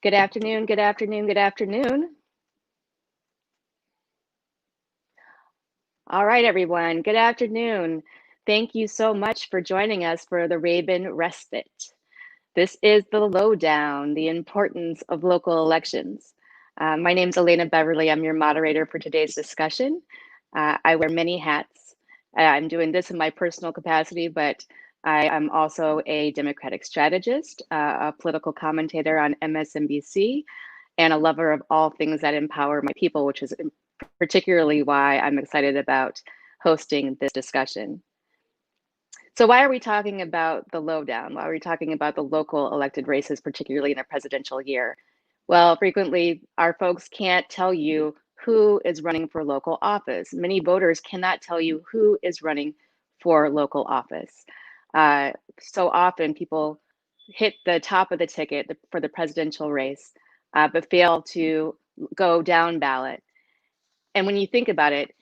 Good afternoon, good afternoon, good afternoon. All right, everyone, good afternoon. Thank you so much for joining us for the Rabin Respite. This is the lowdown, the importance of local elections. My name is Elena Beverly. I'm your moderator for today's discussion. I wear many hats. I'm doing this in my personal capacity, but I am also a Democratic strategist, a political commentator on MSNBC, and a lover of all things that empower my people, which is particularly why I'm excited about hosting this discussion. So why are we talking about the lowdown? Why are we talking about the local elected races, particularly in a presidential year? Well, frequently our folks can't tell you who is running for local office. Many voters cannot tell you who is running for local office. So often people hit the top of the ticket for the presidential race, but fail to go down ballot. And when you think about it,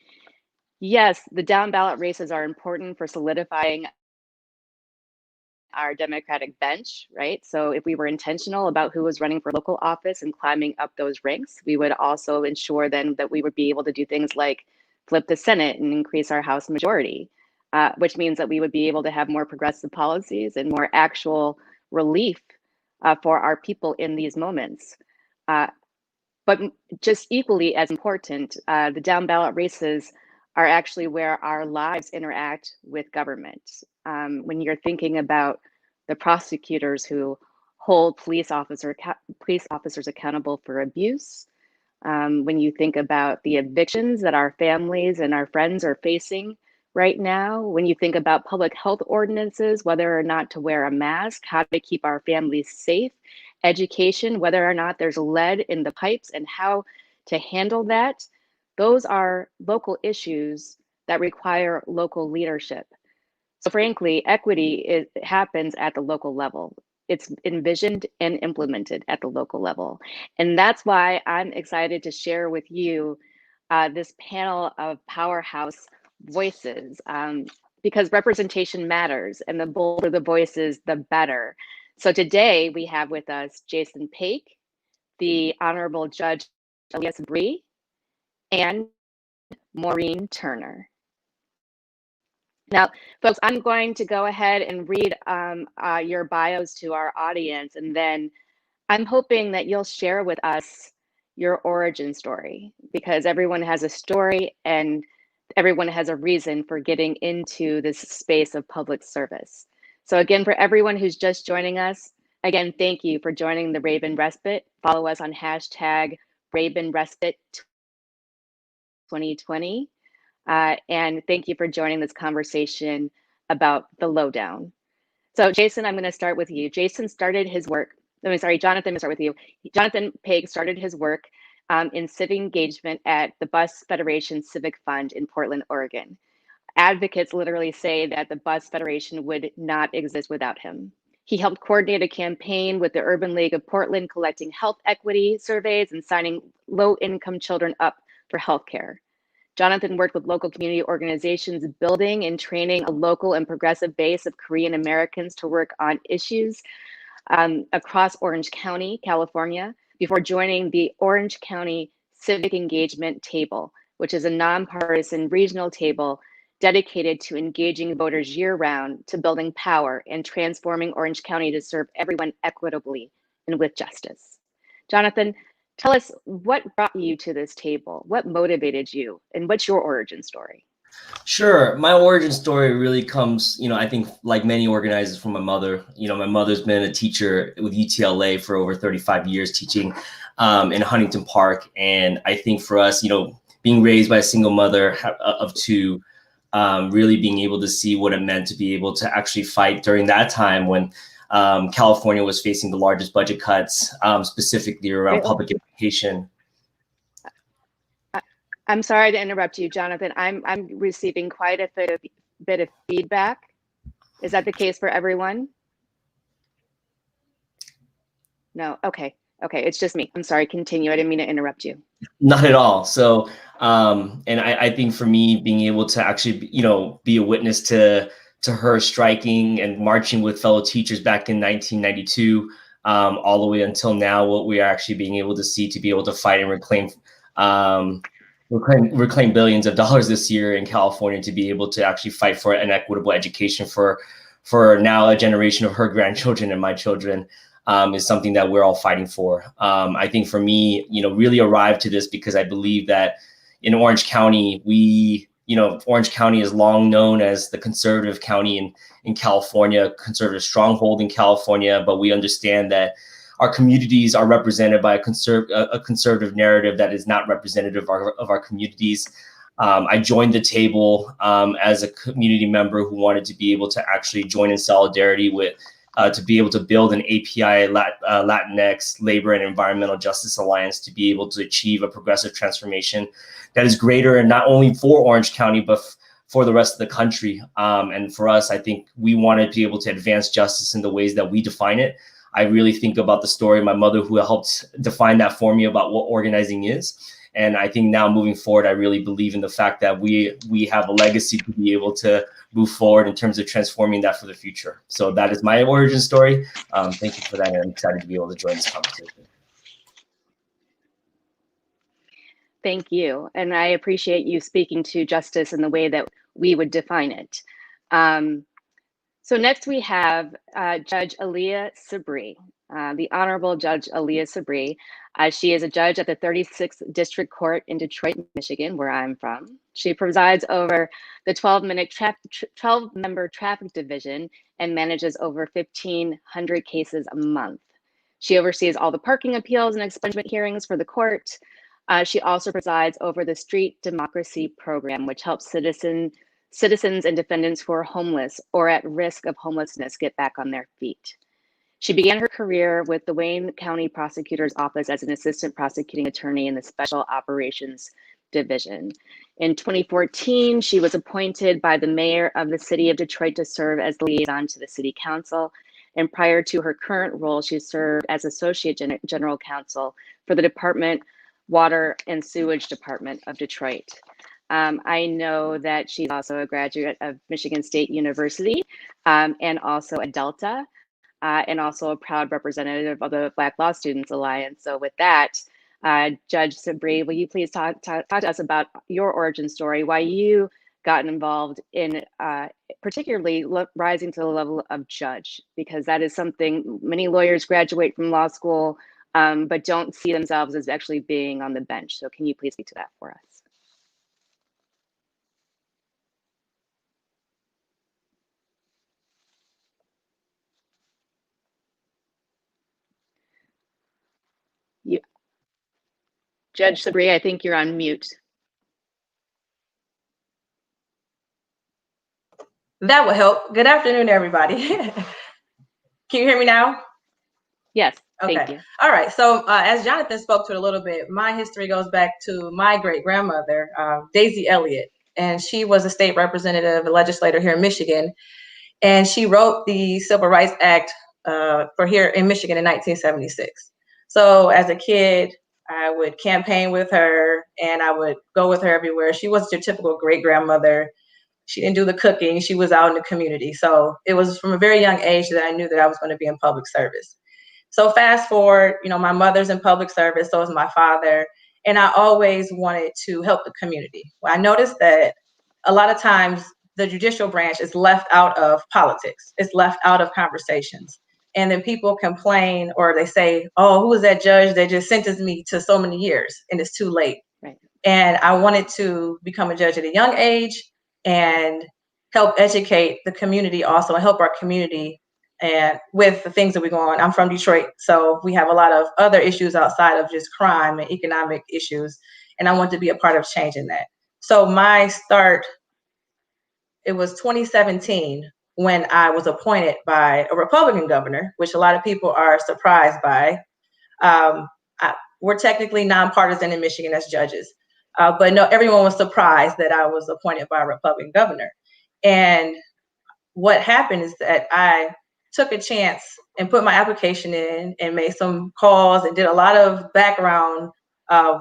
yes, the down ballot races are important for solidifying our Democratic bench, right? So if we were intentional about who was running for local office and climbing up those ranks, we would also ensure then that we would be able to do things like flip the Senate and increase our House majority, which means that we would be able to have more progressive policies and more actual relief for our people in these moments. But just equally as important, the down ballot races are actually where our lives interact with government. When you're thinking about the prosecutors who hold police officers accountable for abuse, when you think about the evictions that our families and our friends are facing right now, when you think about public health ordinances, whether or not to wear a mask, how to keep our families safe, education, whether or not there's lead in the pipes and how to handle that, those are local issues that require local leadership. So frankly, equity happens at the local level. It's envisioned and implemented at the local level. And that's why I'm excited to share with you this panel of powerhouse voices, because representation matters, and the bolder the voices, the better. So today we have with us Jason Paik, the Honorable Judge Aaliyah Sabri, and Maureen Turner. Now, folks, I'm going to go ahead and read your bios to our audience, and then I'm hoping that you'll share with us your origin story, because everyone has a story and everyone has a reason for getting into this space of public service. So again, for everyone who's just joining us, again, thank you for joining the Rabin Respite. Follow us on hashtag Rabin Respite 2020. And thank you for joining this conversation about the lowdown. So Jason, I'm going to start with you. Jason started his work, Jonathan, I'm going to start with you. Jonathan Paik started his work in civic engagement at the Bus Federation Civic Fund in Portland, Oregon. Advocates literally say that the Bus Federation would not exist without him. He helped coordinate a campaign with the Urban League of Portland, collecting health equity surveys and signing low-income children up for healthcare. Jonathan worked with local community organizations, building and training a local and progressive base of Korean Americans to work on issues across Orange County, California, before joining the Orange County Civic Engagement Table, which is a nonpartisan regional table dedicated to engaging voters year-round, to building power and transforming Orange County to serve everyone equitably and with justice. Jonathan, tell us what brought you to this table, what motivated you, and what's your origin story? Sure. My origin story really comes, I think like many organizers, from my mother. My mother's been a teacher with UTLA for over 35 years, teaching in Huntington Park. And I think for us, being raised by a single mother of two, really being able to see what it meant to be able to actually fight during that time when California was facing the largest budget cuts, specifically around public education. I'm sorry to interrupt you, Jonathan. I'm receiving quite a bit of feedback. Is that the case for everyone? No. Okay. Okay, it's just me. I'm sorry, continue. I didn't mean to interrupt you. Not at all. So, and I think for me, being able to actually, be a witness to her striking and marching with fellow teachers back in 1992, all the way until now, what we are actually being able to see to be able to fight and reclaim billions of dollars this year in California, to be able to actually fight for an equitable education for now a generation of her grandchildren and my children. Is something that we're all fighting for. I think for me, really arrived to this because I believe that in Orange County, Orange County is long known as the conservative county in California, conservative stronghold in California, but we understand that our communities are represented by a conservative narrative that is not representative of our communities. I joined the table as a community member who wanted to be able to actually join in solidarity with to be able to build an API Latinx Labor and Environmental Justice Alliance to be able to achieve a progressive transformation that is greater, and not only for Orange County, but for the rest of the country. And for us, I think we want to be able to advance justice in the ways that we define it. I really think about the story of my mother, who helped define that for me about what organizing is. And I think now moving forward, I really believe in the fact that we have a legacy to be able to move forward in terms of transforming that for the future. So that is my origin story. Thank you for that. And I'm excited to be able to join this conversation. Thank you. And I appreciate you speaking to justice in the way that we would define it. So next we have Judge Aaliyah Sabri, the Honorable Judge Aaliyah Sabri. She is a judge at the 36th District Court in Detroit, Michigan, where I'm from. She presides over the 12-member traffic division and manages over 1,500 cases a month. She oversees all the parking appeals and expungement hearings for the court. She also presides over the Street Democracy Program, which helps citizens and defendants who are homeless or at risk of homelessness get back on their feet. She began her career with the Wayne County Prosecutor's Office as an assistant prosecuting attorney in the Special Operations Division. In 2014, she was appointed by the mayor of the city of Detroit to serve as liaison to the city council. And prior to her current role, she served as Associate General Counsel for the Department Water and Sewage Department of Detroit. I know that she's also a graduate of Michigan State University and also a Delta and also a proud representative of the Black Law Students Alliance. So with that, Judge Sabri, will you please talk to us about your origin story, why you got involved in particularly rising to the level of judge, because that is something many lawyers graduate from law school but don't see themselves as actually being on the bench. So can you please speak to that for us? Judge Sabri, I think you're on mute. That will help. Good afternoon, everybody. Can you hear me now? Yes, okay. Thank you. All right. So as Jonathan spoke to it a little bit, my history goes back to my great-grandmother, Daisy Elliott, and she was a state representative, a legislator here in Michigan, and she wrote the Civil Rights Act for here in Michigan in 1976. So as a kid, I would campaign with her, and I would go with her everywhere. She wasn't your typical great-grandmother. She didn't do the cooking. She was out in the community. So it was from a very young age that I knew that I was going to be in public service. So fast forward, my mother's in public service, so is my father. And I always wanted to help the community. Well, I noticed that a lot of times the judicial branch is left out of politics. It's left out of conversations. And then people complain, or they say, oh, who is that judge that just sentenced me to so many years and it's too late. Right. And I wanted to become a judge at a young age and help educate the community also, and help our community and with the things that we go on. I'm from Detroit, so we have a lot of other issues outside of just crime and economic issues, and I want to be a part of changing that. So my start, it was 2017 when I was appointed by a Republican governor, which a lot of people are surprised by. We're technically nonpartisan in Michigan as judges. But no, everyone was surprised that I was appointed by a Republican governor. And what happened is that I took a chance and put my application in and made some calls and did a lot of background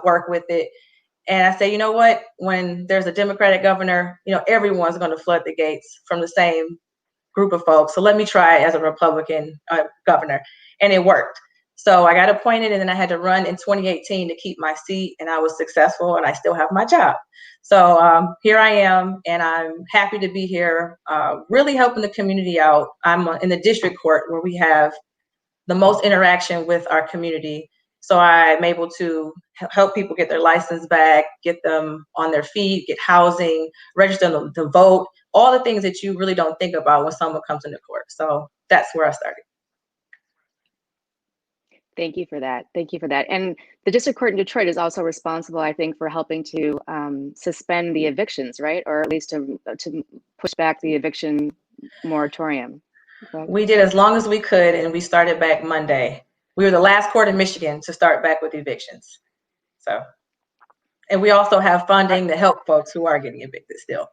work with it. And I say, you know what, when there's a Democratic governor, everyone's going to flood the gates from the same group of folks. So let me try as a Republican governor. And it worked. So I got appointed, and then I had to run in 2018 to keep my seat, and I was successful, and I still have my job. So here I am, and I'm happy to be here, really helping the community out. I'm in the district court where we have the most interaction with our community. So I'm able to help people get their license back, get them on their feet, get housing, register them to vote, all the things that you really don't think about when someone comes into court. So that's where I started. Thank you for that. Thank you for that. And the district court in Detroit is also responsible, I think, for helping to suspend the evictions, right? Or at least to push back the eviction moratorium. Correct? We did as long as we could, and we started back Monday. We were the last court in Michigan to start back with evictions. So, and we also have funding to help folks who are getting evicted still.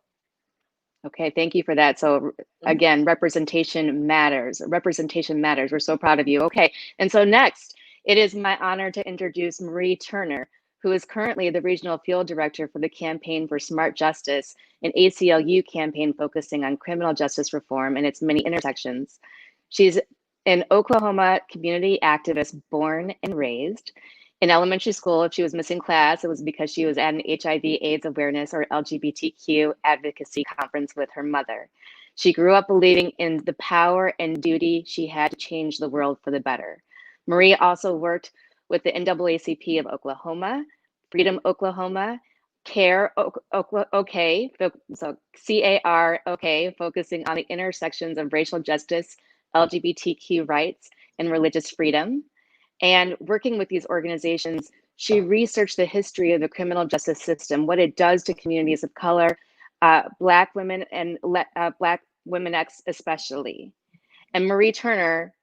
Okay, thank you for that. So again, representation matters. Representation matters. We're so proud of you. Okay, and so next, it is my honor to introduce Marie Turner, who is currently the Regional Field Director for the Campaign for Smart Justice, an ACLU campaign focusing on criminal justice reform and its many intersections. She's an Oklahoma community activist born and raised. In elementary school, if she was missing class, it was because she was at an HIV/AIDS awareness or LGBTQ advocacy conference with her mother. She grew up believing in the power and duty she had to change the world for the better. Marie also worked with the NAACP of Oklahoma, Freedom Oklahoma, CARE OK, so CAROK, focusing on the intersections of racial justice, LGBTQ rights, and religious freedom. And working with these organizations, she researched the history of the criminal justice system, what it does to communities of color, Black women and Black womenex especially. And Marie Turner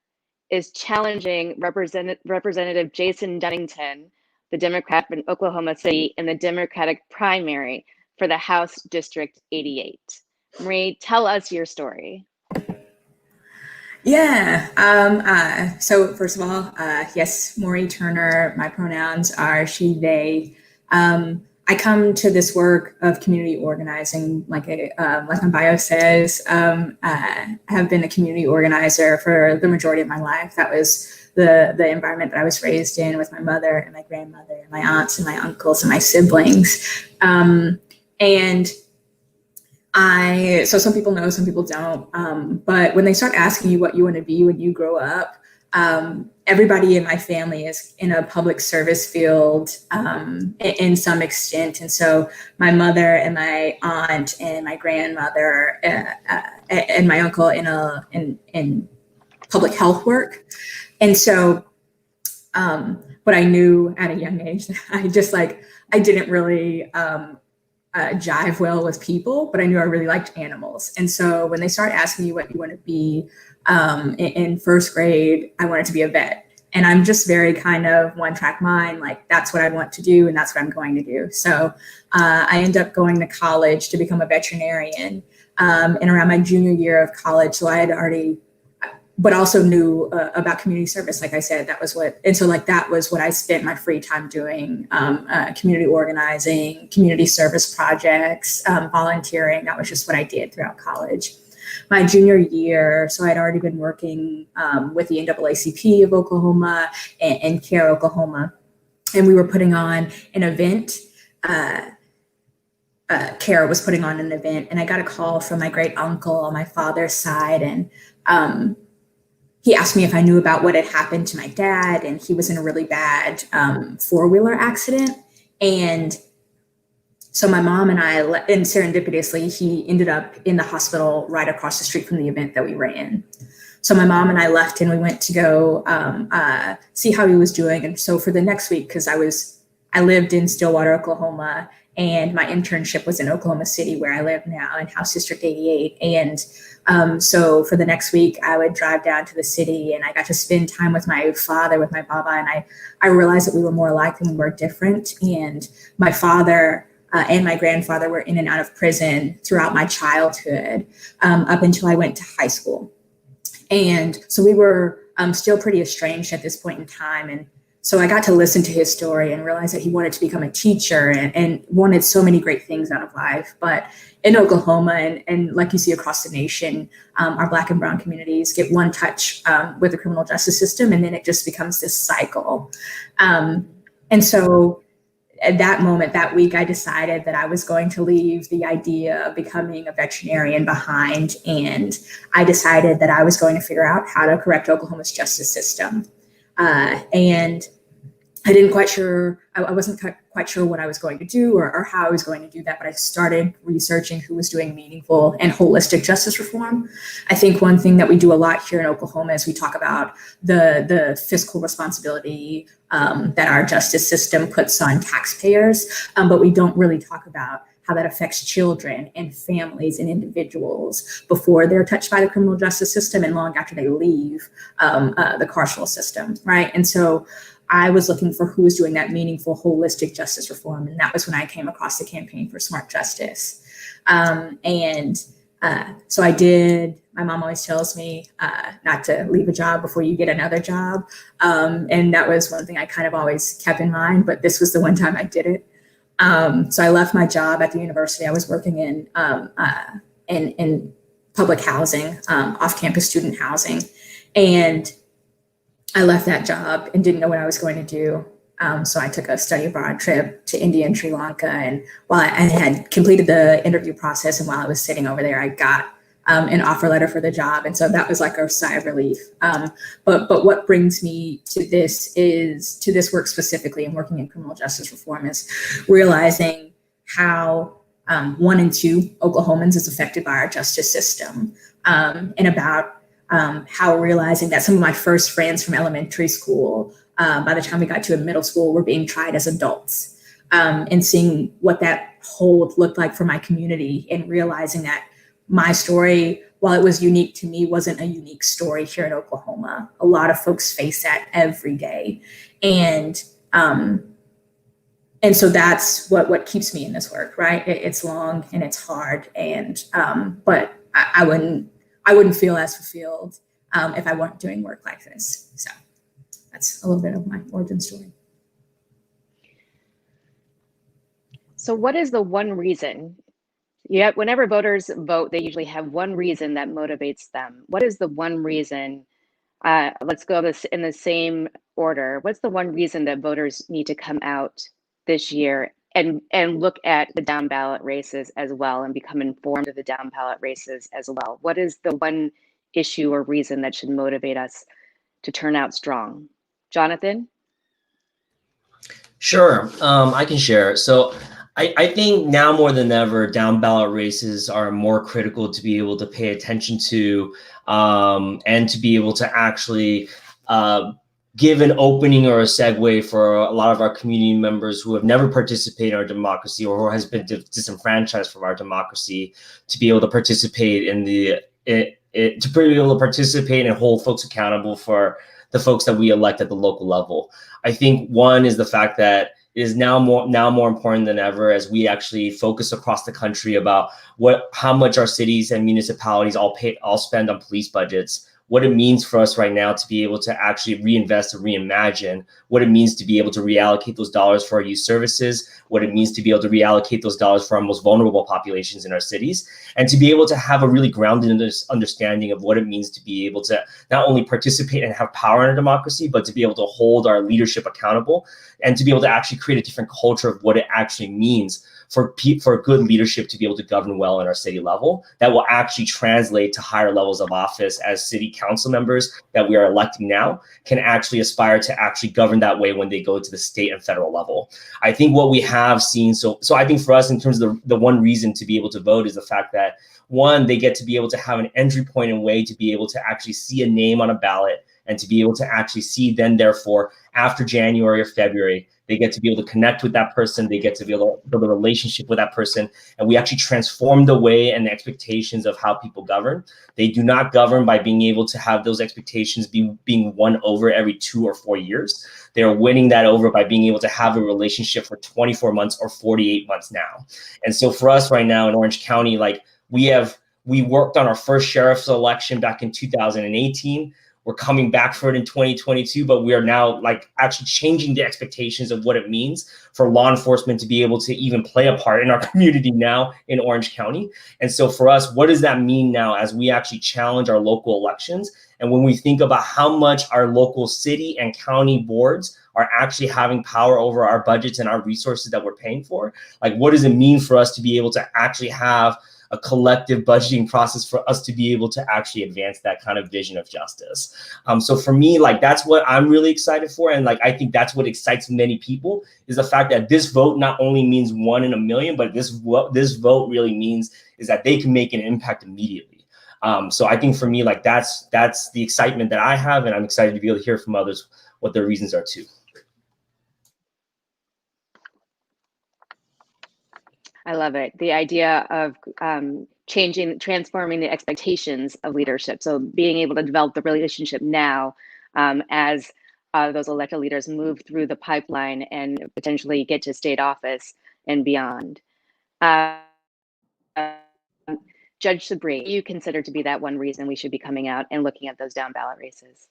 is challenging Representative Jason Dunnington, the Democrat from Oklahoma City, in the Democratic primary for the House District 88. Marie, tell us your story. Yeah. So first of all, yes, Maureen Turner, my pronouns are she, they. I come to this work of community organizing, like my bio says. I have been a community organizer for the majority of my life. That was the environment that I was raised in with my mother and my grandmother and my aunts and my uncles and my siblings. So some people know, some people don't. But when they start asking you what you want to be when you grow up, everybody in my family is in a public service field in some extent. And so my mother and my aunt and my grandmother and my uncle in public health work. And so what I knew at a young age, I didn't really jive well with people, but I knew I really liked animals. And so when they start asking you what you want to be in first grade, I wanted to be a vet. And I'm just very kind of one track mind, like that's what I want to do and that's what I'm going to do. So I ended up going to college to become a veterinarian. And around my junior year of college, so I had already, but also knew about community service. Like I said, that was what I spent my free time doing, community organizing, community service projects, volunteering. That was just what I did throughout college. My junior year, so I'd already been working with the NAACP of Oklahoma and CARE Oklahoma. And we were putting on an event. CARE was putting on an event, and I got a call from my great uncle on my father's side. And he asked me if I knew about what had happened to my dad, and he was in a really bad four-wheeler accident. And so my mom and I, and serendipitously, he ended up in the hospital right across the street from the event that we ran. So my mom and I left, and we went to go see how he was doing. And so for the next week, because I lived in Stillwater, Oklahoma, and my internship was in Oklahoma City, where I live now, in House District 88. And so for the next week, I would drive down to the city, and I got to spend time with my father, with my baba, and I realized that we were more alike than we were different. And my father and my grandfather were in and out of prison throughout my childhood, up until I went to high school. And so we were still pretty estranged at this point in time. And so I got to listen to his story and realize that he wanted to become a teacher and wanted so many great things out of life. But in Oklahoma, and like you see across the nation, our Black and brown communities get one touch with the criminal justice system, and then it just becomes this cycle. And so at that moment, that week, I decided that I was going to leave the idea of becoming a veterinarian behind. And I decided that I was going to figure out how to correct Oklahoma's justice system. And I didn't quite sure, I wasn't quite sure what I was going to do or how I was going to do that, but I started researching who was doing meaningful and holistic justice reform. I think one thing that we do a lot here in Oklahoma is we talk about the fiscal responsibility that our justice system puts on taxpayers, but we don't really talk about how that affects children and families and individuals before they're touched by the criminal justice system and long after they leave the carceral system, right? And so I was looking for who was doing that meaningful, holistic justice reform. And that was when I came across the Campaign for Smart Justice. So I did. My mom always tells me not to leave a job before you get another job. And that was one thing I kind of always kept in mind, but this was the one time I did it. So I left my job at the university. I was working in public housing, off-campus student housing. And I left that job and didn't know what I was going to do. So I took a study abroad trip to India and Sri Lanka. And while I had completed the interview process and while I was sitting over there, I got an offer letter for the job. And so that was like a sigh of relief. But what brings me to this work specifically and working in criminal justice reform is realizing how 1 in 2 Oklahomans is affected by our justice system, and about how realizing that some of my first friends from elementary school, by the time we got to middle school, were being tried as adults, and seeing what that hold looked like for my community and realizing that my story, while it was unique to me, wasn't a unique story here in Oklahoma. A lot of folks face that every day. And so that's what keeps me in this work, right? It's long and it's hard. And, but I wouldn't feel as fulfilled if I weren't doing work like this. So that's a little bit of my origin story. So what is the one reason? Yeah, whenever voters vote, they usually have one reason that motivates them. What is the one reason? Let's go this in the same order. What's the one reason that voters need to come out this year and look at the down ballot races as well and become informed of the down ballot races as well? What is the one issue or reason that should motivate us to turn out strong? Jonathan? Sure, I can share. So I think now more than ever, down ballot races are more critical to be able to pay attention to, and to be able to actually give an opening or a segue for a lot of our community members who have never participated in our democracy or who has been disenfranchised from our democracy to be able to participate in to be able to participate and hold folks accountable for the folks that we elect at the local level. I think one is the fact that it is now more important than ever as we actually focus across the country about how much our cities and municipalities all spend on police budgets, what it means for us right now to be able to actually reinvest and reimagine, what it means to be able to reallocate those dollars for our youth services, what it means to be able to reallocate those dollars for our most vulnerable populations in our cities, and to be able to have a really grounded understanding of what it means to be able to not only participate and have power in our democracy, but to be able to hold our leadership accountable and to be able to actually create a different culture of what it actually means for good leadership to be able to govern well in our city level that will actually translate to higher levels of office as city council members that we are electing now can actually aspire to actually govern that way when they go to the state and federal level. I think what we have seen, so I think for us in terms of the one reason to be able to vote is the fact that one, they get to be able to have an entry point and way to be able to actually see a name on a ballot and to be able to actually see then therefore after January or February, they get to be able to connect with that person. They get to be able to build a relationship with that person. And we actually transform the way and the expectations of how people govern. They do not govern by being able to have those expectations being won over every 2 or 4 years. They are winning that over by being able to have a relationship for 24 months or 48 months now. And so for us right now in Orange County, like we have We worked on our first sheriff's election back in 2018. We're coming back for it in 2022, but we are now like actually changing the expectations of what it means for law enforcement to be able to even play a part in our community now in Orange County. And so for us, what does that mean now as we actually challenge our local elections? And when we think about how much our local city and county boards are actually having power over our budgets and our resources that we're paying for, like what does it mean for us to be able to actually have a collective budgeting process for us to be able to actually advance that kind of vision of justice. So for me, like that's what I'm really excited for. And like, I think that's what excites many people is the fact that this vote not only means 1 in a million, but this vote really means is that they can make an impact immediately. So I think for me, like that's the excitement that I have. And I'm excited to be able to hear from others what their reasons are too. I love it. The idea of transforming the expectations of leadership. So being able to develop the relationship now as those elected leaders move through the pipeline and potentially get to state office and beyond. Judge Sabri, you consider to be that one reason we should be coming out and looking at those down ballot races?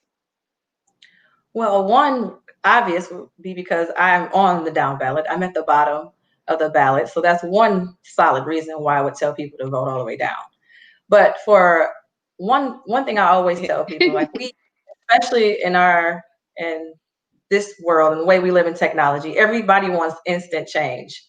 Well, one obvious would be because I'm on the down ballot. I'm at the bottom of the ballot. So that's one solid reason why I would tell people to vote all the way down. But for one thing I always tell people, like we, especially in this world and the way we live in technology, everybody wants instant change.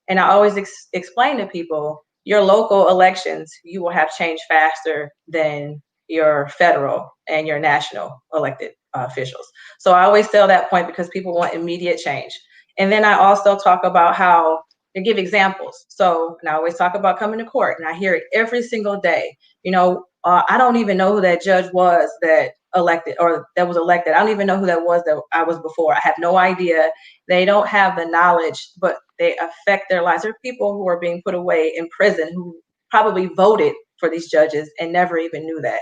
And I always explain to people, your local elections, you will have change faster than your federal and your national elected officials. So I always tell that point because people want immediate change. And then I also talk about how to give examples. So, and I always talk about coming to court, and I hear it every single day. You know, I don't even know who that judge was that elected or that was elected. I don't even know who that was that I was before. I have no idea. They don't have the knowledge, but they affect their lives. There are people who are being put away in prison who probably voted for these judges and never even knew that,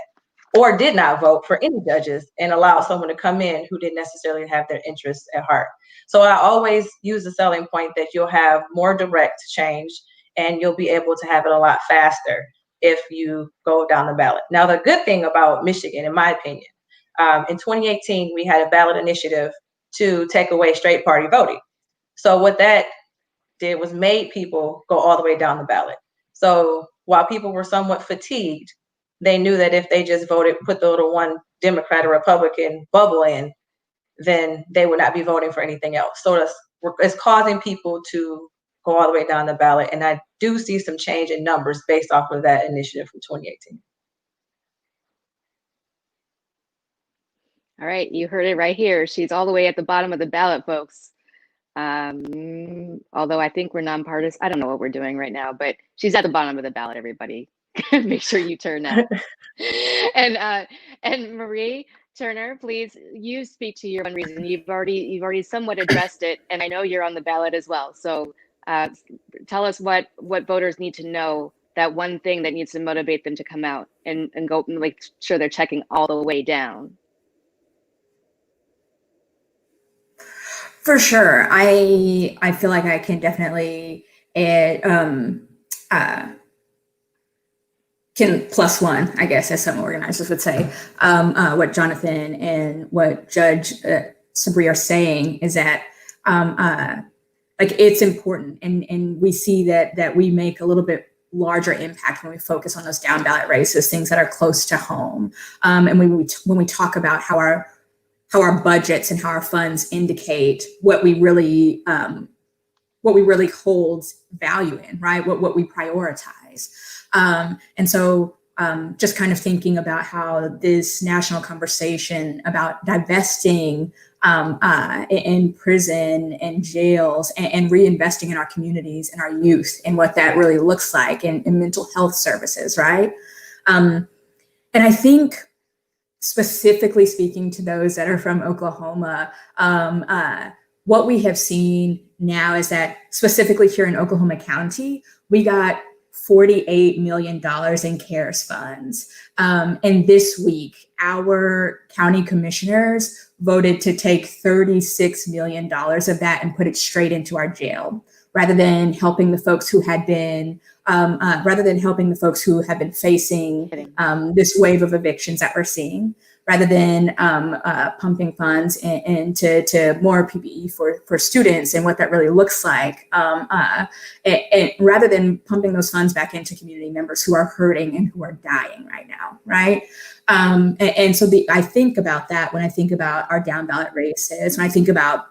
or did not vote for any judges and allowed someone to come in who didn't necessarily have their interests at heart. So I always use the selling point that you'll have more direct change and you'll be able to have it a lot faster if you go down the ballot. Now, the good thing about Michigan, in my opinion, in 2018, we had a ballot initiative to take away straight party voting. So what that did was made people go all the way down the ballot. So while people were somewhat fatigued, they knew that if they just voted, put the little one Democrat or Republican bubble in, then they would not be voting for anything else. So it's causing people to go all the way down the ballot. And I do see some change in numbers based off of that initiative from 2018. All right, you heard it right here. She's all the way at the bottom of the ballot, folks. Although I think we're nonpartisan. I don't know what we're doing right now, but she's at the bottom of the ballot, everybody. Make sure you turn out. And Marie Turner, please, you speak to your one reason. You've already somewhat addressed it, and I know you're on the ballot as well. So tell us what voters need to know, that one thing that needs to motivate them to come out and go make sure they're checking all the way down. For sure. I feel like I can definitely can plus one, I guess, as some organizers would say. What Jonathan and what Judge Sabri are saying is that like it's important, and we see that we make a little bit larger impact when we focus on those down ballot races, things that are close to home. And when we talk about how our budgets and how our funds indicate what we really hold value in, right? What we prioritize. And so just kind of thinking about how this national conversation about divesting in prison and jails and reinvesting in our communities and our youth and what that really looks like in mental health services, right? And I think specifically speaking to those that are from Oklahoma, what we have seen now is that specifically here in Oklahoma County, we got $48 million in CARES funds. And this week, our county commissioners voted to take $36 million of that and put it straight into our jail, rather than helping the folks who had been rather than helping the folks who have been facing this wave of evictions that we're seeing, rather than pumping funds into more PPE for students and what that really looks like, and rather than pumping those funds back into community members who are hurting and who are dying right now, right? And so I think about that when I think about our down ballot races, when I think about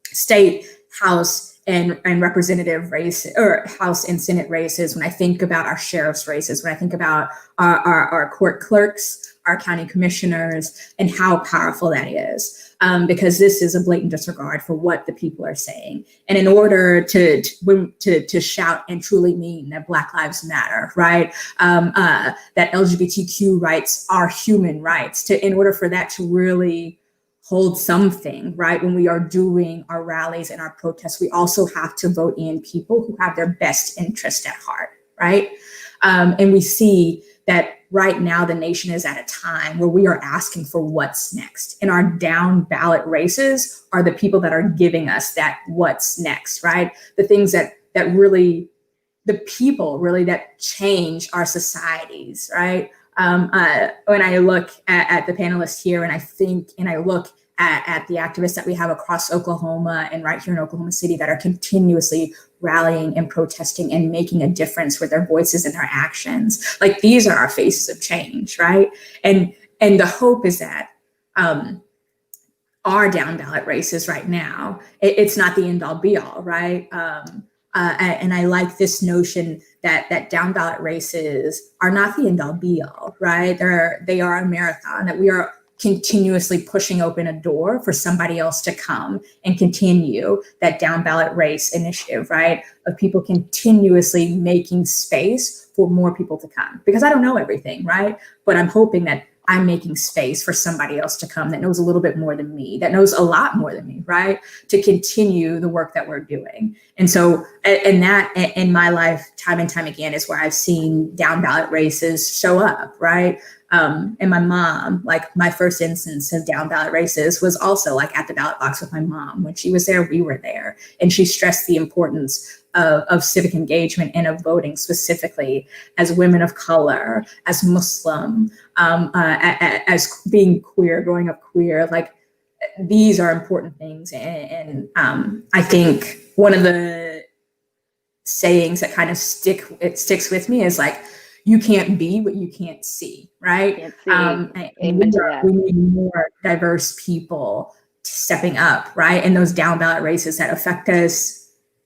state, House, and representative races, or House and Senate races, when I think about our sheriff's races, when I think about our court clerks, our county commissioners, and how powerful that is, because this is a blatant disregard for what the people are saying. And in order to shout and truly mean that Black Lives Matter, right, that LGBTQ rights are human rights, in order for that to really hold something, right, when we are doing our rallies and our protests, we also have to vote in people who have their best interest at heart, right? And we see that right now the nation is at a time where we are asking for what's next. And our down ballot races are the people that are giving us that what's next, right? The things that really, the people really that change our societies, right? When I look at the panelists here, and I look at the activists that we have across Oklahoma and right here in Oklahoma City that are continuously rallying and protesting and making a difference with their voices and their actions. Like, these are our faces of change, right? And the hope is that our down ballot races right now, it's not the end all be all, right? And I like this notion that down ballot races are not the end all be all, right? They are a marathon, that we are continuously pushing open a door for somebody else to come and continue that down ballot race initiative, right? Of people continuously making space for more people to come. Because I don't know everything, right? But I'm hoping that I'm making space for somebody else to come that knows a little bit more than me, that knows a lot more than me, right? To continue the work that we're doing. And so, and that in my life, time and time again, is where I've seen down ballot races show up, right? And my mom, like, my first instance of down ballot races was also like at the ballot box with my mom. When she was there, we were there. And she stressed the importance of civic engagement and of voting, specifically as women of color, as Muslim, as being queer, growing up queer. Like, these are important things. And I think one of the sayings that kind of sticks with me is like, you can't be what you can't see, right? We need more diverse people stepping up, right? In those down ballot races that affect us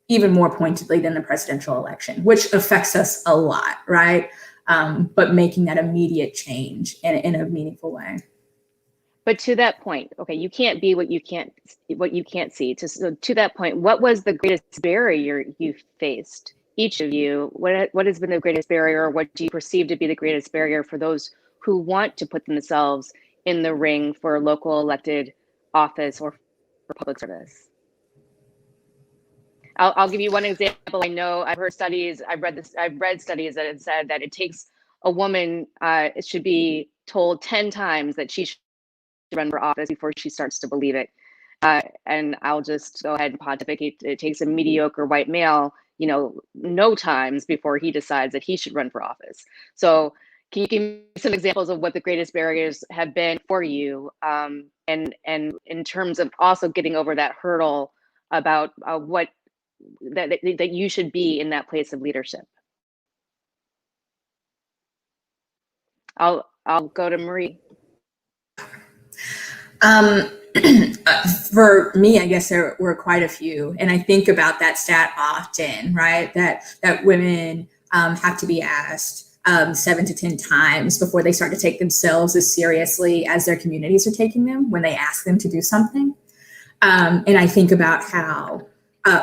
even more pointedly than the presidential election, which affects us a lot, right? But making that immediate change in a meaningful way. But to that point, okay, you can't be what you can't see. To that point, what was the greatest barrier you faced? Each of you, what has been the greatest barrier, or what do you perceive to be the greatest barrier for those who want to put themselves in the ring for a local elected office or for public service? I'll give you one example. I know I've heard studies, I've read studies that have said that it takes a woman, it should be told 10 times that she should run for office before she starts to believe it. And I'll just go ahead and pontificate. It takes a mediocre white male, no times before he decides that he should run for office. So can you give me some examples of what the greatest barriers have been for you? And in terms of also getting over that hurdle about what that you should be in that place of leadership. I'll go to Marie. For me, I guess there were quite a few, and I think about that stat often, right? That women have to be asked 7 to 10 times before they start to take themselves as seriously as their communities are taking them when they ask them to do something. And I think about how,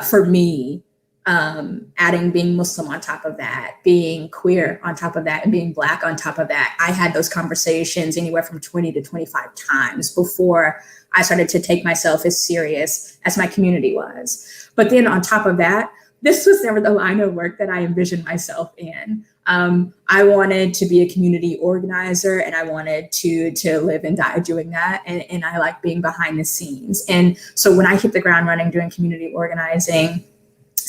for me, adding being Muslim on top of that, being queer on top of that, and being Black on top of that, I had those conversations anywhere from 20 to 25 times before I started to take myself as serious as my community was. But then on top of that, this was never the line of work that I envisioned myself in. I wanted to be a community organizer, and I wanted to live and die doing that. And I like being behind the scenes. And so when I hit the ground running doing community organizing,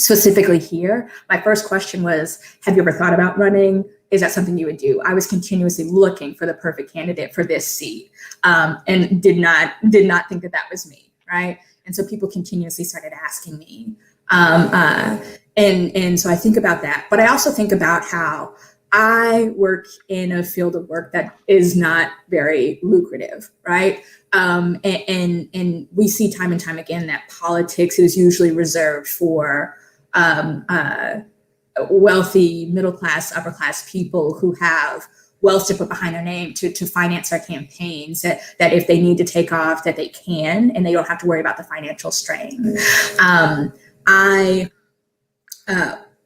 specifically here, my first question was, have you ever thought about running? Is that something you would do? I was continuously looking for the perfect candidate for this seat, and did not think that that was me, right? And so people continuously started asking me. And so I think about that, but I also think about how I work in a field of work that is not very lucrative, right? And we see time and time again that politics is usually reserved for wealthy, middle class, upper class people who have wealth to put behind their name to finance our campaigns, that if they need to take off, that they can, and they don't have to worry about the financial strain.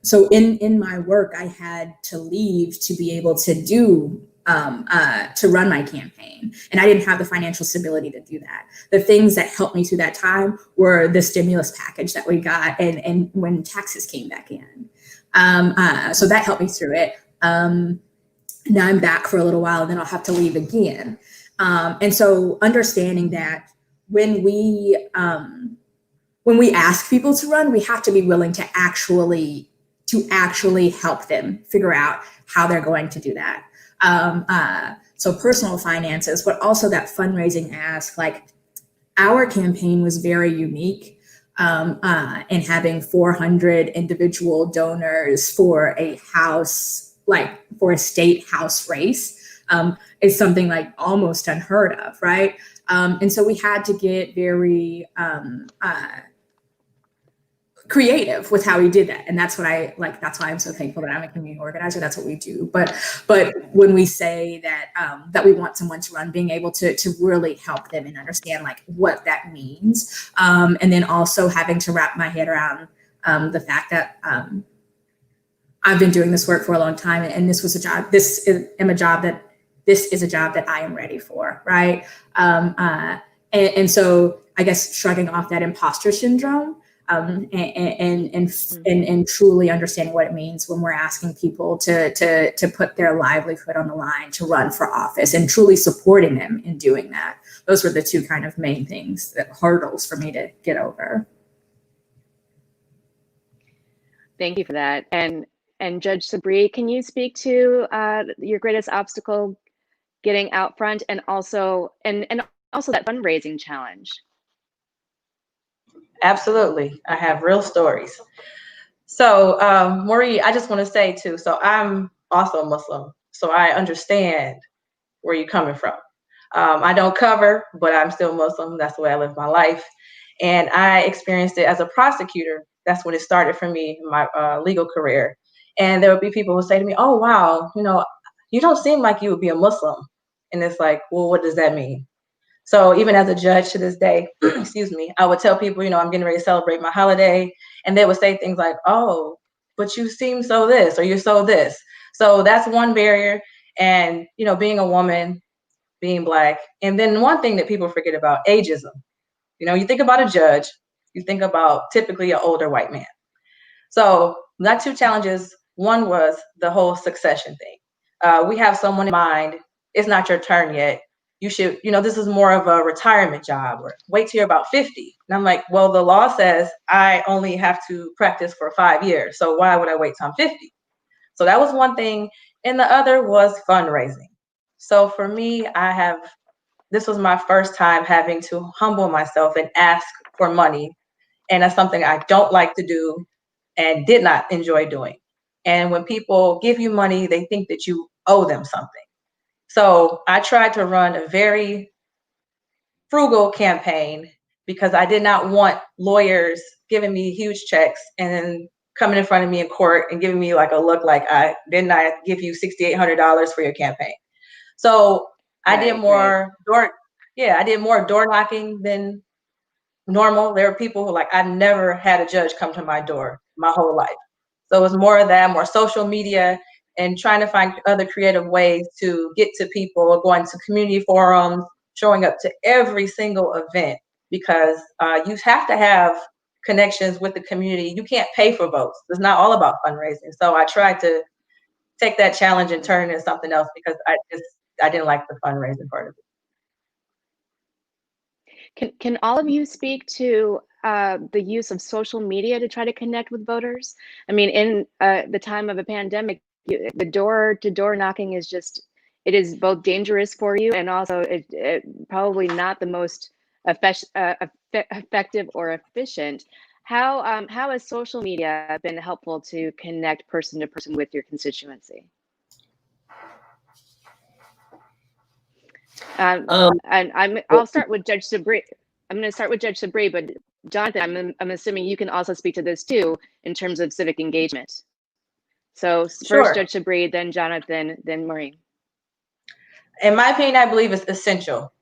So in my work, I had to leave to be able to do to run my campaign, and I didn't have the financial stability to do that. The things that helped me through that time were the stimulus package that we got, and when taxes came back in. So that helped me through it. Now I'm back for a little while, and then I'll have to leave again. And so understanding that when we ask people to run, we have to be willing to actually help them figure out how they're going to do that. So personal finances, but also that fundraising ask. Like, our campaign was very unique in having 400 individual donors for a house, like for a state house race, is something like almost unheard of, right? And so we had to get very creative with how we did that. And that's what I like. That's why I'm so thankful that I'm a community organizer. That's what we do. But when we say that that we want someone to run, being able to really help them and understand like what that means. And then also having to wrap my head around the fact that I've been doing this work for a long time, and this is a job that I am ready for, right? And so I guess shrugging off that imposter syndrome, and truly understanding what it means when we're asking people to put their livelihood on the line to run for office, and truly supporting them in doing that. Those were the two kind of main things, that hurdles for me to get over. Thank you for that. And Judge Sabri, can you speak to your greatest obstacle getting out front, and also that fundraising challenge? Absolutely. I have real stories. So, Maureen, I just want to say too, so I'm also Muslim, so I understand where you're coming from. I don't cover, but I'm still Muslim. That's the way I live my life. And I experienced it as a prosecutor. That's when it started for me, my legal career. And there would be people who say to me, oh, wow, you don't seem like you would be a Muslim. And it's like, well, what does that mean? So even as a judge to this day, excuse me, I would tell people, I'm getting ready to celebrate my holiday. And they would say things like, oh, but you seem so this, or you're so this. So that's one barrier. And, being a woman, being Black. And then one thing that people forget about, ageism. You think about a judge, you think about typically an older white man. So my two challenges, one was the whole succession thing. We have someone in mind, it's not your turn yet. You should, this is more of a retirement job, or wait till you're about 50. And I'm like, well, the law says I only have to practice for 5 years. So why would I wait till I'm 50? So that was one thing. And the other was fundraising. So for me, this was my first time having to humble myself and ask for money. And that's something I don't like to do and did not enjoy doing. And when people give you money, they think that you owe them something. So I tried to run a very frugal campaign because I did not want lawyers giving me huge checks and then coming in front of me in court and giving me like a look like I didn't give you $6,800 for your campaign. So I did more door knocking than normal. There are people who I've never had a judge come to my door my whole life. So it was more of that, more social media, and trying to find other creative ways to get to people, going to community forums, showing up to every single event, because you have to have connections with the community. You can't pay for votes. It's not all about fundraising. So I tried to take that challenge and turn it into something else, because I didn't like the fundraising part of it. Can all of you speak to the use of social media to try to connect with voters? I mean, in the time of a pandemic, the door-to-door knocking is just, it is both dangerous for you and also it probably not the most effective or efficient. How has social media been helpful to connect person to person with your constituency? And I'll start with Judge Sabri. I'm going to start with Judge Sabri, but Jonathan, I'm assuming you can also speak to this too in terms of civic engagement. So Sure. first Judge Sabri, then Jonathan, then Maureen. In my opinion, I believe it's essential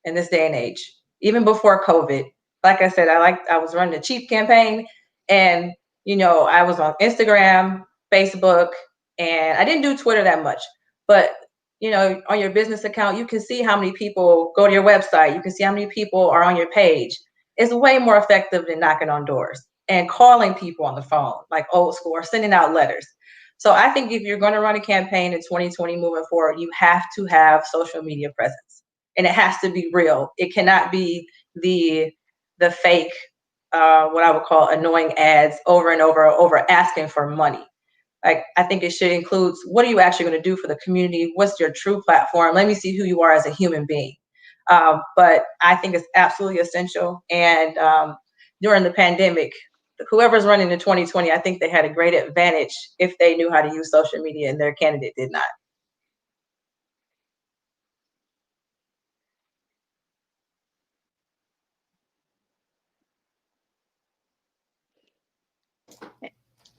in this day and age, even before COVID. Like I said, I was running a cheap campaign, and I was on Instagram, Facebook, and I didn't do Twitter that much. But on your business account, you can see how many people go to your website. You can see how many people are on your page. It's way more effective than knocking on doors and calling people on the phone, like old school, or sending out letters. So I think if you're going to run a campaign in 2020 moving forward, you have to have social media presence, and it has to be real. It cannot be the fake, what I would call annoying ads over and over asking for money. Like, I think it should include, what are you actually going to do for the community? What's your true platform? Let me see who you are as a human being. But I think it's absolutely essential. And during the pandemic, whoever's running in 2020, I think they had a great advantage if they knew how to use social media, and their candidate did not.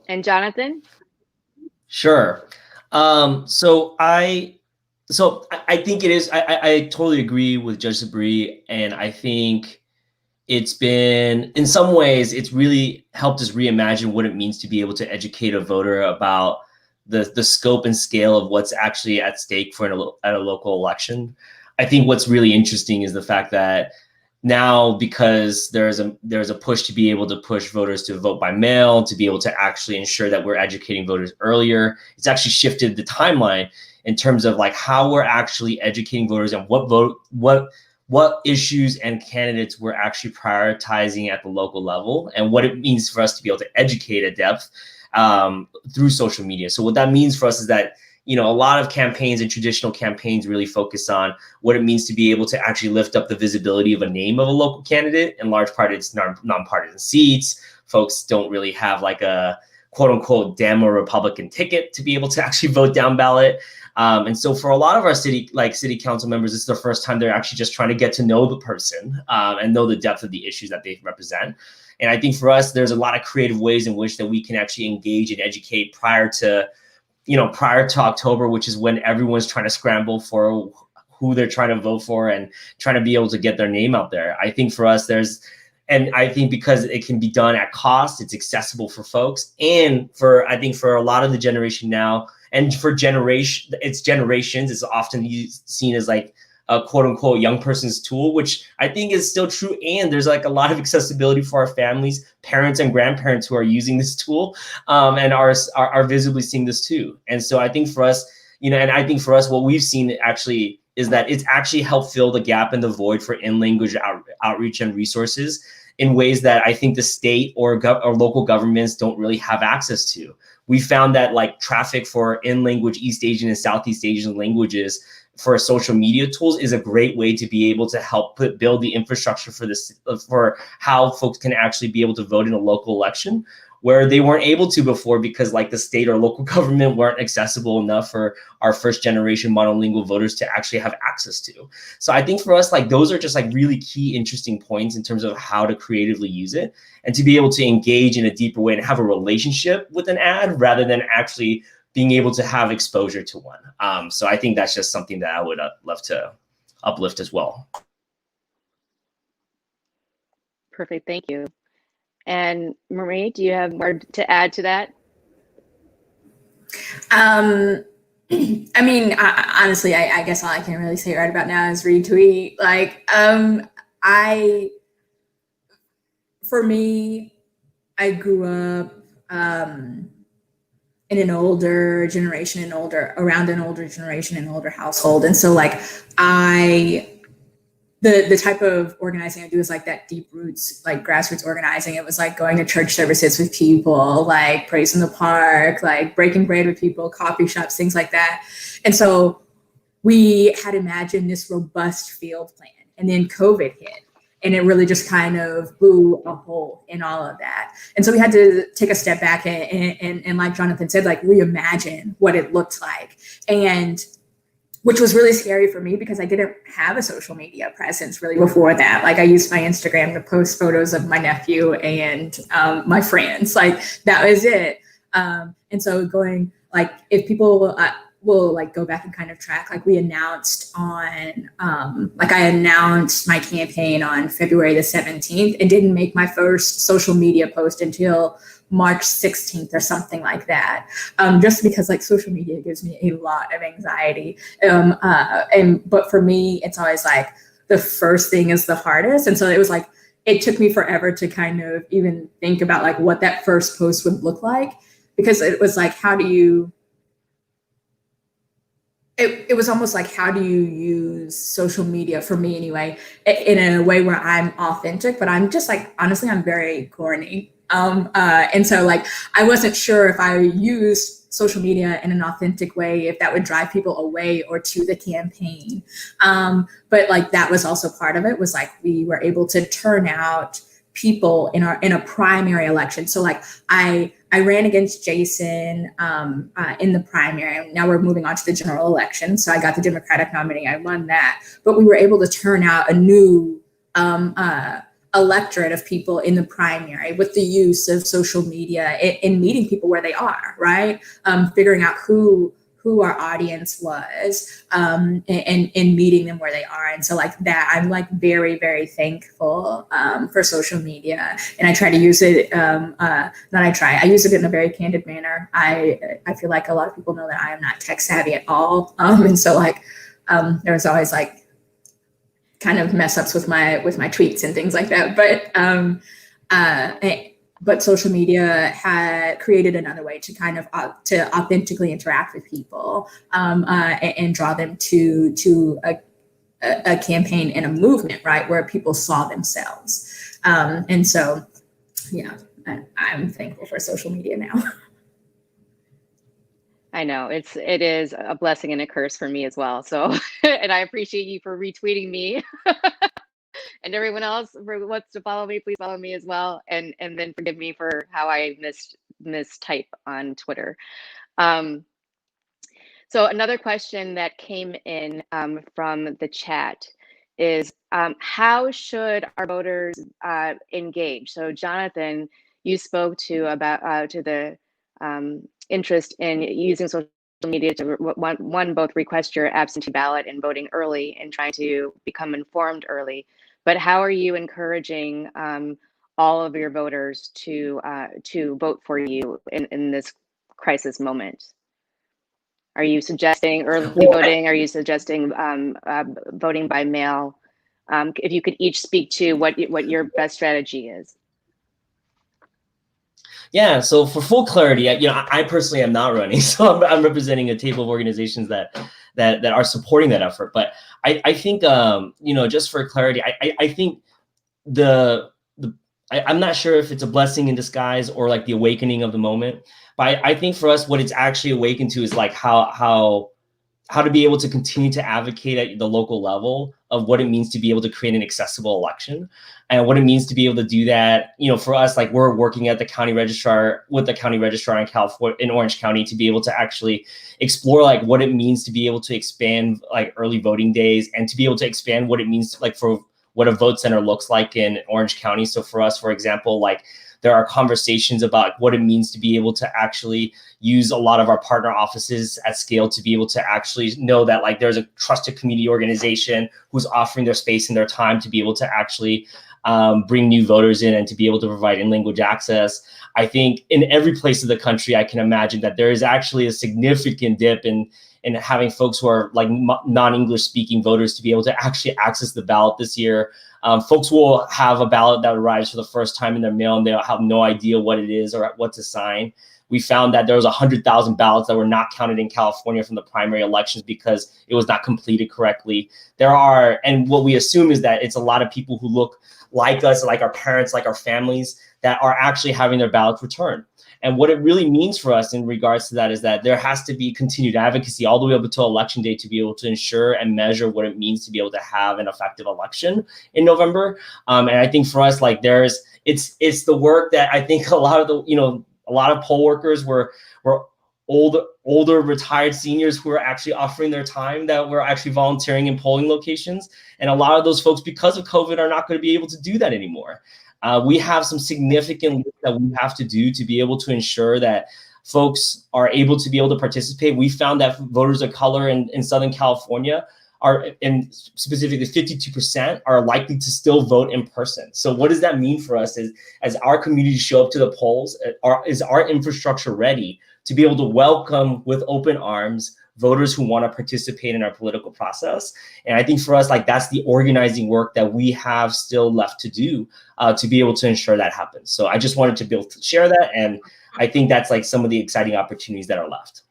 And Jonathan? Sure. So I think it is. I totally agree with Judge Sabri, and I think it's been, in some ways, it's really helped us reimagine what it means to be able to educate a voter about the scope and scale of what's actually at stake for at a local election. I think what's really interesting is the fact that now, because there's a push to be able to push voters to vote by mail, to be able to actually ensure that we're educating voters earlier, it's actually shifted the timeline in terms of like how we're actually educating voters and what issues and candidates we're actually prioritizing at the local level, and what it means for us to be able to educate at depth through social media. So what that means for us is that, a lot of campaigns and traditional campaigns really focus on what it means to be able to actually lift up the visibility of a name of a local candidate. In large part, it's nonpartisan seats. Folks don't really have like a quote unquote Dem or Republican ticket to be able to actually vote down ballot. And so for a lot of our city council members, it's the first time they're actually just trying to get to know the person and know the depth of the issues that they represent. And I think for us, there's a lot of creative ways in which that we can actually engage and educate prior to October, which is when everyone's trying to scramble for who they're trying to vote for and trying to be able to get their name out there. I think for us, and I think because it can be done at cost, it's accessible for folks. And I think for a lot of the generation now, and for generations, it's often seen as like a quote unquote young person's tool, which I think is still true. And there's like a lot of accessibility for our families, parents and grandparents who are using this tool and are visibly seeing this too. And so I think for us, what we've seen actually is that it's actually helped fill the gap and the void for in-language outreach and resources in ways that I think the state or local governments don't really have access to. We found that like traffic for in-language East Asian and Southeast Asian languages for social media tools is a great way to be able to help build the infrastructure for how folks can actually be able to vote in a local election, where they weren't able to before because like the state or local government weren't accessible enough for our first generation monolingual voters to actually have access to. So I think for us, like those are just like really key, interesting points in terms of how to creatively use it and to be able to engage in a deeper way and have a relationship with an ad rather than actually being able to have exposure to one. So I think that's just something that I would love to uplift as well. Perfect, thank you. And Marie, do you have more to add to that? I mean, honestly, I guess all I can really say right about now is retweet. Like, for me, I grew up in an older generation, around an older generation, an older household. And so like, I the type of organizing I do is like that deep roots, like grassroots organizing. It was like going to church services with people, like praise in the park, like breaking bread with people, coffee shops, things like that. And so we had imagined this robust field plan, and then COVID hit. And it really just kind of blew a hole in all of that. And so we had to take a step back and like Jonathan said, like reimagine what it looked like. And which was really scary for me because I didn't have a social media presence really before that. Like I used my Instagram to post photos of my nephew and my friends, like that was it. And so going like, if people will like go back and kind of track, like we announced on, like I announced my campaign on February the 17th and didn't make my first social media post until March 16th or something like that. Just because like social media gives me a lot of anxiety. But for me, it's always like the first thing is the hardest. And so it was like, it took me forever to kind of even think about like what that first post would look like, because it was like, how do you, it was almost like, how do you use social media, for me anyway, in a way where I'm authentic, but I'm just like, honestly, I'm very corny. And so like, I wasn't sure if I used social media in an authentic way, if that would drive people away or to the campaign. But like, that was also part of it, was like, we were able to turn out people in a primary election. So like I ran against Jason in the primary. Now we're moving on to the general election. So I got the Democratic nominee, I won that, but we were able to turn out a new electorate of people in the primary with the use of social media in meeting people where they are, right? Figuring out who our audience was and meeting them where they are. And so like that, I'm like very, very thankful for social media. And I try to use it, I use it in a very candid manner. I feel like a lot of people know that I am not tech savvy at all. And so like there's always like kind of mess ups with my tweets and things like that. But social media had created another way to kind of to authentically interact with people and draw them to a campaign and a movement, right, where people saw themselves. And so, yeah, I'm thankful for social media now. I know it is a blessing and a curse for me as well. So, and I appreciate you for retweeting me. And everyone else who wants to follow me, please follow me as well. And then forgive me for how I mistype on Twitter. So another question that came in from the chat is how should our voters engage? So Jonathan, you spoke to the interest in using social media to both request your absentee ballot and voting early and trying to become informed early. But how are you encouraging all of your voters to vote for you in this crisis moment? Are you suggesting early voting? Are you suggesting voting by mail? If you could each speak to what your best strategy is. Yeah, so for full clarity, I personally am not running, so I'm representing a table of organizations that are supporting that effort. But I think, just for clarity, I think I'm not sure if it's a blessing in disguise or like the awakening of the moment. But I think for us, what it's actually awakened to is like how to be able to continue to advocate at the local level of what it means to be able to create an accessible election and what it means to be able to do that. For us, like we're working at the county registrar with the county registrar in California, in Orange County, to be able to actually explore like what it means to be able to expand like early voting days and to be able to expand what it means like for what a vote center looks like in Orange County. So for us, for example, like there are conversations about what it means to be able to actually use a lot of our partner offices at scale to be able to actually know that like there's a trusted community organization who's offering their space and their time to be able to actually bring new voters in and to be able to provide in-language access. I think in every place of the country, I can imagine that there is actually a significant dip in having folks who are like non-English speaking voters to be able to actually access the ballot this year. Folks will have a ballot that arrives for the first time in their mail and they'll have no idea what it is or what to sign. we found that there was 100,000 ballots that were not counted in California from the primary elections because it was not completed correctly. And what we assume is that it's a lot of people who look like us, like our parents, like our families, that are actually having their ballots returned. And what it really means for us in regards to that is that there has to be continued advocacy all the way up until election day to be able to ensure and measure what it means to be able to have an effective election in November. And I think for us, like it's the work that I think a lot of poll workers were older retired seniors who are actually offering their time, that were actually volunteering in polling locations. And a lot of those folks, because of COVID, are not going to be able to do that anymore. We have some significant work that we have to do to be able to ensure that folks are able to be able to participate. We found that voters of color in Southern California and specifically 52% are likely to still vote in person. So what does that mean for us as our community show up to the polls? Is our infrastructure ready to be able to welcome with open arms voters who want to participate in our political process? And I think for us, like, that's the organizing work that we have still left to do to be able to ensure that happens. So I just wanted to be able to share that. And I think that's like some of the exciting opportunities that are left.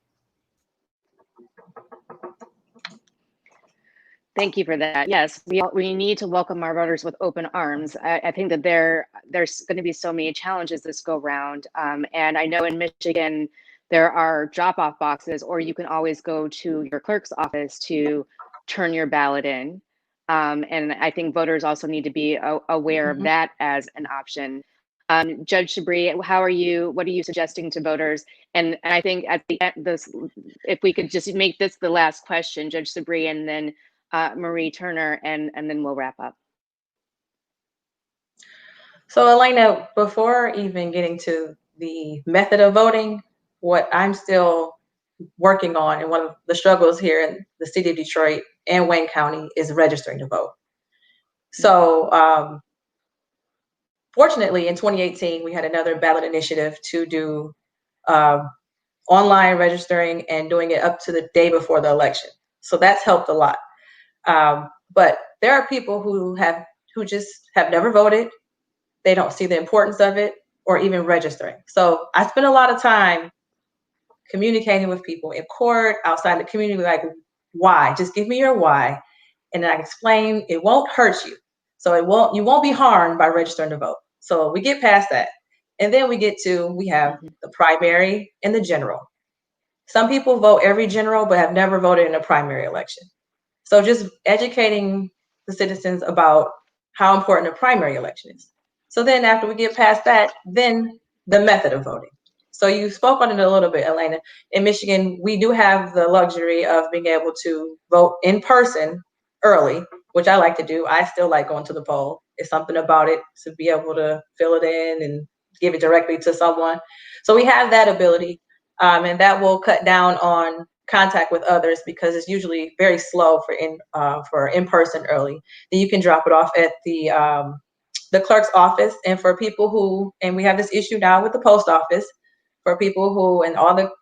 Thank you for that. Yes, we need to welcome our voters with open arms. I think that there's going to be so many challenges this go round. And I know in Michigan, there are drop-off boxes, or you can always go to your clerk's office to turn your ballot in. And I think voters also need to be aware of that as an option. Judge Sabri, what are you suggesting to voters? And I think at the end, if we could just make this the last question, Judge Sabri, and then Marie Turner, and then we'll wrap up. So Elena, before even getting to the method of voting, what I'm still working on, and one of the struggles here in the city of Detroit and Wayne County, is registering to vote. So fortunately, in 2018, we had another ballot initiative to do online registering and doing it up to the day before the election. So that's helped a lot. But there are people who just have never voted. They don't see the importance of it or even registering. So I spend a lot of time communicating with people in court, outside the community, like, why? Just give me your why. And I explain it won't hurt you. So you won't be harmed by registering to vote. So we get past that. And then we have the primary and the general. Some people vote every general, but have never voted in a primary election. So just educating the citizens about how important a primary election is. So then after we get past that, then the method of voting. So you spoke on it a little bit, Elena. In Michigan, we do have the luxury of being able to vote in person early, which I like to do. I still like going to the poll. It's something about it to be able to fill it in and give it directly to someone. So we have that ability, and that will cut down on contact with others because it's usually very slow for in-person early. Then you can drop it off at the clerk's office. And for people and we have this issue now with the post office, for people who,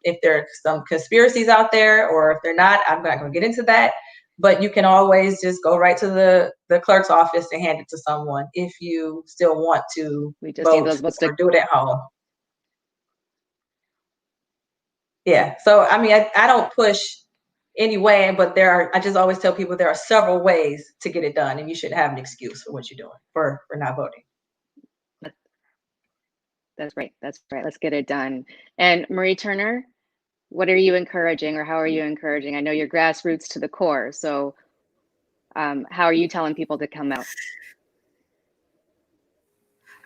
if there are some conspiracies out there, or if they're not, I'm not going to get into that. But you can always just go right to the clerk's office and hand it to someone if you still want to vote or do it at home. Yeah. So, I mean, I don't push anyway, but I just always tell people there are several ways to get it done, and you shouldn't have an excuse for what you're doing for not voting. That's right. That's right. Let's get it done. And Marie Turner, what are you encouraging, or how are you encouraging? I know you're grassroots to the core. So how are you telling people to come out?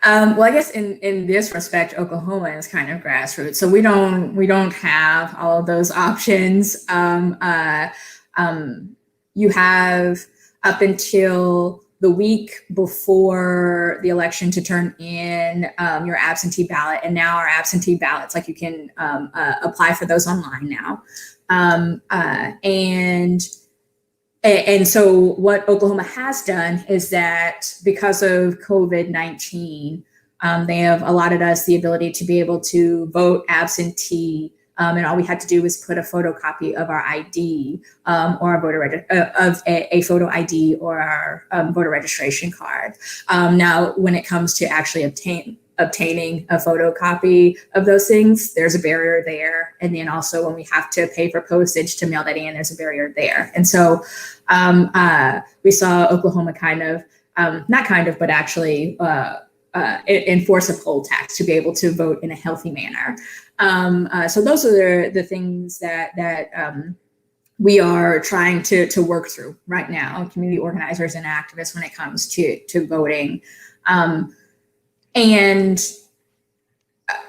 Well, I guess in this respect, Oklahoma is kind of grassroots. So we don't have all of those options. You have up until the week before the election to turn in your absentee ballot. And now our absentee ballots, like, you can apply for those online now. And so what Oklahoma has done is that because of COVID-19, they have allotted us the ability to be able to vote absentee. And all we had to do was put a photocopy of our ID or a photo ID or our voter registration card. Now, when it comes to actually obtaining a photocopy of those things, there's a barrier there. And then also when we have to pay for postage to mail that in, there's a barrier there. And so we saw Oklahoma but actually enforce a poll tax to be able to vote in a healthy manner. So those are the things that we are trying to work through right now, community organizers and activists, when it comes to voting. And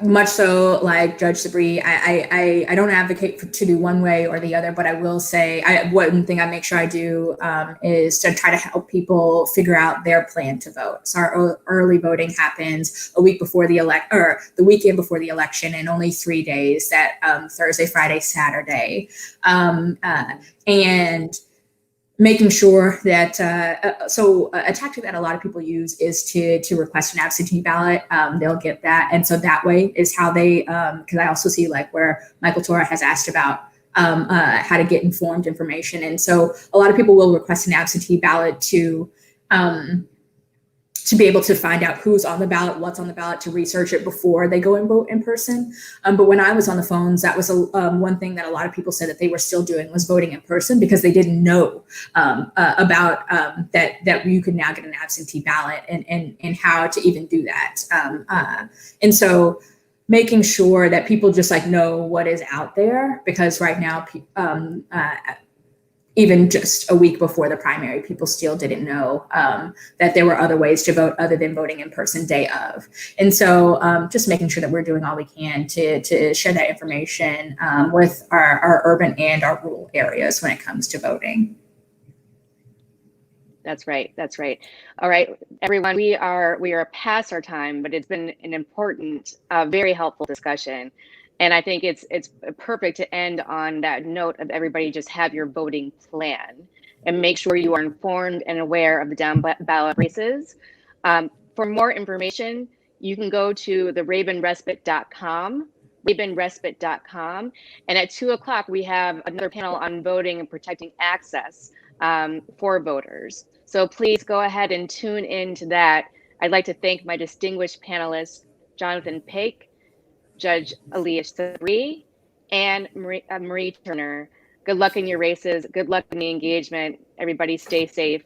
much so like Judge Sabri, I don't advocate to do one way or the other, but I will say one thing I make sure I do is to try to help people figure out their plan to vote. So our early voting happens a week before the the weekend before the election, and only 3 days, that Thursday, Friday, Saturday, and making sure that, a tactic that a lot of people use is to request an absentee ballot. They'll get that. And so that way is how they, because I also see like where Michael Tora has asked about how to get informed information. And so a lot of people will request an absentee ballot to be able to find out who's on the ballot, what's on the ballot, to research it before they go and vote in person. But when I was on the phones, that was one thing that a lot of people said that they were still doing, was voting in person, because they didn't know about that you could now get an absentee ballot and how to even do that. And so making sure that people just like know what is out there, because right now, even just a week before the primary, people still didn't know that there were other ways to vote other than voting in person day of. And so just making sure that we're doing all we can to share that information with our urban and our rural areas when it comes to voting. That's right. That's right. All right, everyone, we are past our time, but it's been an important, very helpful discussion. And I think it's perfect to end on that note of everybody just have your voting plan and make sure you are informed and aware of the down ballot races. For more information, you can go to the ravenrespite.com, ravenrespite.com. And at 2 o'clock, we have another panel on voting and protecting access for voters. So please go ahead and tune into that. I'd like to thank my distinguished panelists, Jonathan Paik, Judge Aaliyah Sabri, and Marie Turner. Good luck in your races. Good luck in the engagement. Everybody stay safe,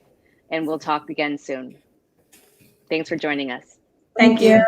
and we'll talk again soon. Thanks for joining us. Thank you.